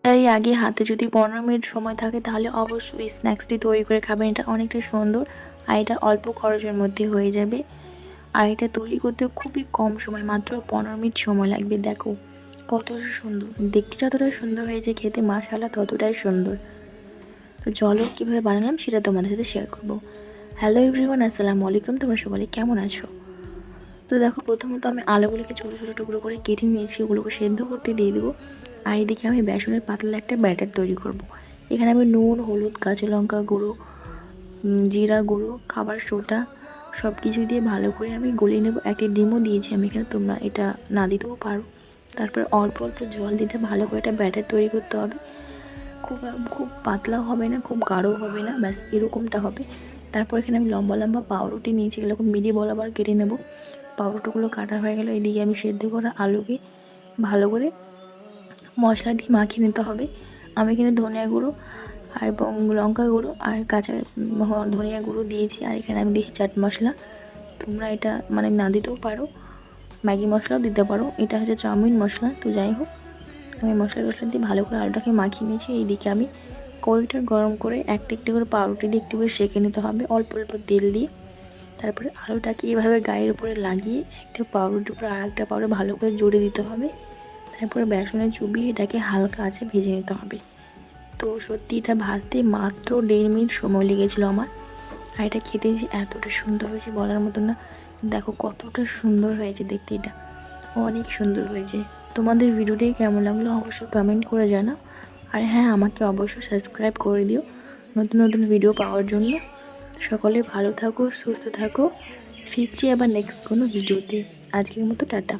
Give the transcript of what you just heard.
তাই আগে হাতে যদি 15 মিনিট সময় থাকে তাহলে অবশ্যই স্ন্যাক্সটি তৈরি করে খাবেন। এটা অনেকটা সুন্দর আর এটা অল্প খরচের মধ্যে হয়ে যাবে। আর এটা তৈরি করতে খুবই কম সময়, মাত্র 15 মিনিট সময় লাগবে। দেখো কতটা সুন্দর, দেখতে যতটা সুন্দর হয়েছে খেতে মাশাআল্লাহ ততটাই সুন্দর। তো চলো কীভাবে বানালাম সেটা তোমাদের সাথে শেয়ার করবো। হ্যালো এভরিওয়ান, আসসালামু আলাইকুম। তোমরা সকলে কেমন আছো? তো দেখো প্রথমত আমি আলুগুলোকে ছোটো ছোটো টুকরো করে কেটে নিয়েছি, ওগুলোকে সেদ্ধ করতে দিয়ে দেবো। আর এদিকে আমি বেসনের পাতলা একটা ব্যাটার তৈরি করব। এখানে আমি নুন, হলুদ, কাঁচা লঙ্কা গুঁড়ো, জিরা গুঁড়ো, খাবার সোডা সব কিছু দিয়ে ভালো করে আমি গলিয়ে নেব। একটা ডিমও দিয়েছি আমি এখানে, তোমরা এটা না দিতেও পারো। তারপর অল্প অল্প জল দিতে ভালো করে একটা ব্যাটার তৈরি করতে হবে। খুব খুব পাতলাও হবে না, খুব গাঢ়ও হবে না, ব্যাস এরকমটা হবে। তারপর এখানে আমি লম্বা লম্বা পাউরুটি নিয়েছি, এগুলো মিডি বরাবর কেটে নেব। পাউরুটিগুলো কাটা হয়ে গেল। এদিকে আমি সেদ্ধ করা আলুকে ভালো করে মশলা দিয়ে মাখিয়ে নিতে হবে। আমি এখানে ধনিয়া গুঁড়ো এবং লঙ্কা গুঁড়ো আর কাঁচা ধনিয়া গুঁড়ো দিয়েছি। আর এখানে আমি দিয়েছি চাট মশলা, তোমরা এটা মানে না দিতেও পারো, ম্যাগি মশলাও দিতে পারো। এটা হচ্ছে চাউমিন মশলা। তো যাই হোক, আমি মশলা টশলা দিয়ে ভালো করে আলুটাকে মাখিয়ে নিয়েছি। এইদিকে আমি কড়াইটা গরম করে একটা একটা করে পাউরুটি দিয়ে একটু করে সেঁকে নিতে হবে অল্প অল্প তেল দিয়ে। তারপরে আলুটাকে এভাবে গায়ের উপরে লাগিয়ে একটা পাউরুটির উপরে আর একটা পাউরুটি ভালো করে জড়িয়ে দিতে হবে। তারপরে বেসনে চুবিয়ে এটাকে হালকা আঁচে ভেজে নিতে হবে। তো সত্যি এটা ভাজতে মাত্র 1.5 মিনিট সময় লেগেছিলো আমার। আর এটা খেতে যে এতটা সুন্দর হয়েছে বলার মতো না। দেখো কতটা সুন্দর হয়েছে দেখতে, এটা অনেক সুন্দর হয়েছে। তোমাদের ভিডিওটি কেমন লাগলো অবশ্যই কমেন্ট করে জানাও। আর হ্যাঁ, আমাকে অবশ্যই সাবস্ক্রাইব করে দিও নতুন নতুন ভিডিও পাওয়ার জন্য। সকলে ভালো থাকো, সুস্থ থাকো। ফিরছি আবার নেক্সট কোনো ভিডিওতে। আজকের মতো টাটা।